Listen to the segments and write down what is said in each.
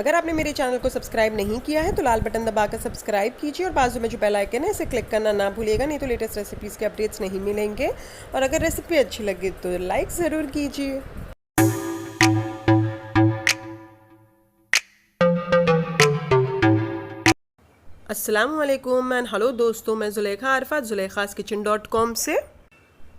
अगर आपने मेरे चैनल को सब्सक्राइब नहीं किया है तो लाल बटन दबाकर सब्सक्राइब कीजिए और बाजू में जो बेल आइकन है इसे क्लिक करना ना भूलिएगा, नहीं तो लेटेस्ट रेसिपीज़ के अपडेट्स नहीं मिलेंगे। और अगर रेसिपी अच्छी लगे तो लाइक ज़रूर कीजिए। अस्सलाम वालेकुम एंड हेलो दोस्तों, मैं जुलेखा arafat zulekhaskitchen.com से।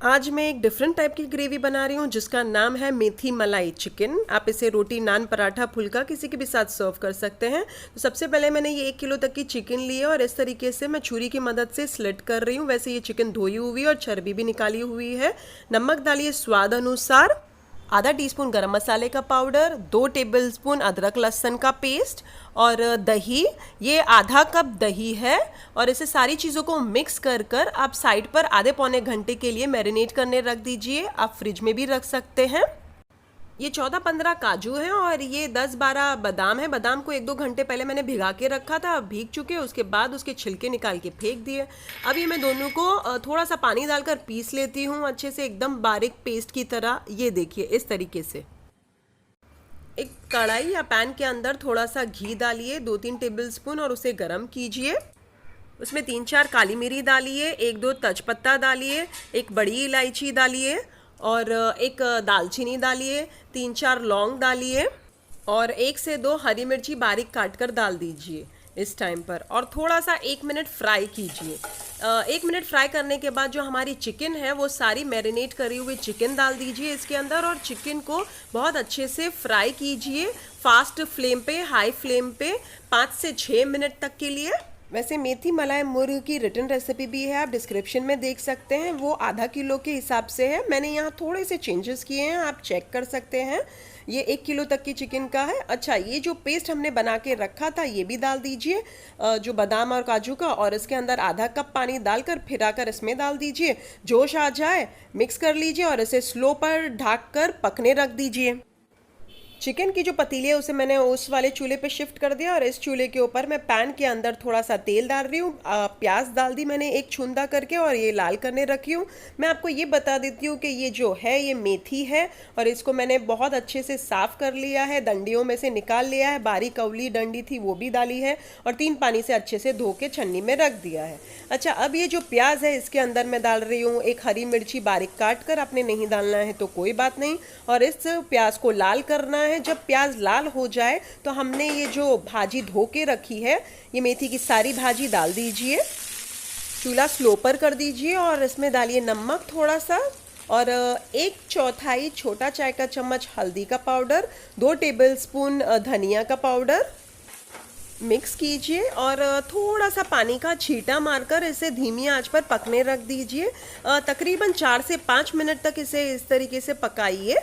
आज मैं एक डिफरेंट टाइप की ग्रेवी बना रही हूँ जिसका नाम है मेथी मलाई चिकन। आप इसे रोटी, नान, पराठा, फुल्का किसी के भी साथ सर्व कर सकते हैं। तो सबसे पहले मैंने ये 1 किलो तक की चिकन ली है और इस तरीके से मैं छुरी की मदद से स्लिट कर रही हूँ। वैसे ये चिकन धोई हुई और चर्बी भी निकाली हुई है। नमक डालिए स्वाद अनुसार, आधा टीस्पून गरम मसाले का पाउडर, 2 टेबलस्पून अदरक लहसुन का पेस्ट और दही, ये आधा कप दही है। और इसे सारी चीज़ों को मिक्स कर आप साइड पर आधे पौने घंटे के लिए मैरिनेट करने रख दीजिए। आप फ्रिज में भी रख सकते हैं। ये 14-15 काजू हैं और ये 10-12 बादाम है। बादाम को 1-2 घंटे पहले मैंने भिगा के रखा था, भीग चुके। उसके बाद उसके छिलके निकाल के फेंक दिए। अब ये मैं दोनों को थोड़ा सा पानी डालकर पीस लेती हूँ अच्छे से, एकदम बारीक पेस्ट की तरह। ये देखिए इस तरीके से। एक कढ़ाई या पैन के अंदर थोड़ा सा घी डालिए, 2-3 टेबलस्पून, और उसे गर्म कीजिए। उसमें 3-4 काली मिरी डालिए, 1-2 तेजपत्ता डालिए, एक बड़ी इलायची डालिए और एक दालचीनी डालिए, 3-4 लौंग डालिए और 1 से 2 हरी मिर्ची बारीक काट कर डाल दीजिए इस टाइम पर। और थोड़ा सा 1 मिनट फ्राई कीजिए। 1 मिनट फ्राई करने के बाद जो हमारी चिकन है वो सारी मैरिनेट करी हुई चिकन डाल दीजिए इसके अंदर और चिकन को बहुत अच्छे से फ्राई कीजिए फास्ट फ्लेम पे, हाई फ्लेम पे 5 से 6 मिनट तक के लिए। वैसे मेथी मलाई मुर्ग की रिटर्न रेसिपी भी है, आप डिस्क्रिप्शन में देख सकते हैं। वो आधा किलो के हिसाब से है। मैंने यहाँ थोड़े से चेंजेस किए हैं, आप चेक कर सकते हैं। ये 1 किलो तक की चिकन का है। अच्छा, ये जो पेस्ट हमने बना के रखा था ये भी डाल दीजिए, जो बादाम और काजू का, और इसके अंदर आधा कप पानी डालकर फिराकर इसमें डाल दीजिए। जोश आ जाए मिक्स कर लीजिए और इसे स्लो पर ढक कर पकने रख दीजिए। चिकन की जो पतीली है उसे मैंने उस वाले चूल्हे पे शिफ्ट कर दिया और इस चूल्हे के ऊपर मैं पैन के अंदर थोड़ा सा तेल डाल रही हूँ। प्याज डाल दी मैंने एक छूंदा करके और ये लाल करने रखी हूँ। मैं आपको ये बता देती हूँ कि ये जो है ये मेथी है और इसको मैंने बहुत अच्छे से साफ़ कर लिया है, डंडियों में से निकाल लिया है। बारीक अवली डंडी थी वो भी डाली है और 3 पानी से अच्छे से धो के छन्नी में रख दिया है। अच्छा, अब ये जो प्याज है इसके अंदर मैं डाल रही हूँ एक हरी मिर्ची बारीक काट कर। आपने नहीं डालना है तो कोई बात नहीं। और इस प्याज को लाल करना है। जब प्याज लाल हो जाए तो हमने ये जो भाजी धो के रखी है, ये मेथी की सारी भाजी डाल दीजिए। चूल्हा स्लो पर कर दीजिए और इसमें डालिए नमक थोड़ा सा और 1/4 छोटा चाय का चम्मच हल्दी का पाउडर, 2 टेबलस्पून धनिया का पाउडर। मिक्स कीजिए और थोड़ा सा पानी का छींटा मारकर इसे धीमी आंच पर पकने रख दीजिए। तकरीबन 4 से 5 मिनट तक इसे इस तरीके से पकाइए।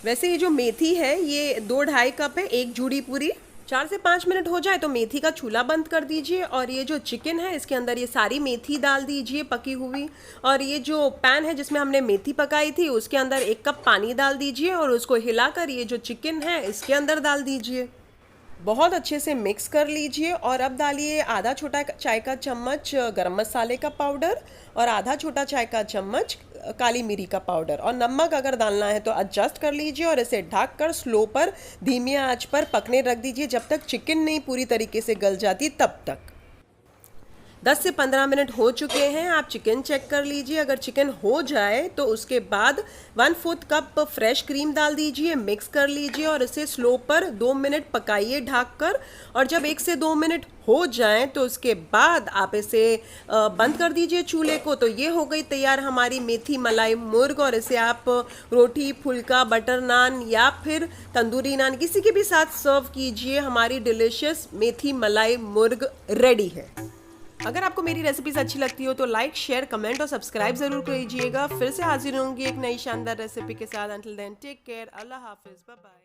वैसे ये जो मेथी है ये 2-2.5 कप है, एक जूड़ी पूरी। 4 से 5 मिनट हो जाए तो मेथी का चूल्हा बंद कर दीजिए और ये जो चिकन है इसके अंदर ये सारी मेथी डाल दीजिए पकी हुई। और ये जो पैन है जिसमें हमने मेथी पकाई थी उसके अंदर 1 कप पानी डाल दीजिए और उसको हिलाकर ये जो चिकन है इसके अंदर डाल दीजिए। बहुत अच्छे से मिक्स कर लीजिए और अब डालिए आधा छोटा चाय का चम्मच गरम मसाले का पाउडर और आधा छोटा चाय का चम्मच काली मिरी का पाउडर। और नमक अगर डालना है तो एडजस्ट कर लीजिए और इसे ढक कर स्लो पर धीमी आंच पर पकने रख दीजिए जब तक चिकन नहीं पूरी तरीके से गल जाती तब तक। 10 से 15 मिनट हो चुके हैं। आप चिकन चेक कर लीजिए। अगर चिकन हो जाए तो उसके बाद 1/4 कप फ्रेश क्रीम डाल दीजिए, मिक्स कर लीजिए और इसे स्लो पर 2 मिनट पकाइए ढक कर। और जब 1 से 2 मिनट हो जाएं तो उसके बाद आप इसे बंद कर दीजिए चूल्हे को। तो ये हो गई तैयार हमारी मेथी मलाई मुर्ग और इसे आप रोटी, फुल्का, बटर नान या फिर तंदूरी नान किसी के भी साथ सर्व कीजिए। हमारी डिलीशियस मेथी मलाई मुर्ग रेडी है। अगर आपको मेरी रेसिपीज अच्छी लगती हो तो लाइक, शेयर, कमेंट और सब्सक्राइब जरूर कीजिएगा। फिर से हाजिर होंगी एक नई शानदार रेसिपी के साथ। अंटिल देन टेक केयर, अल्लाह हाफिज, बाय बाय।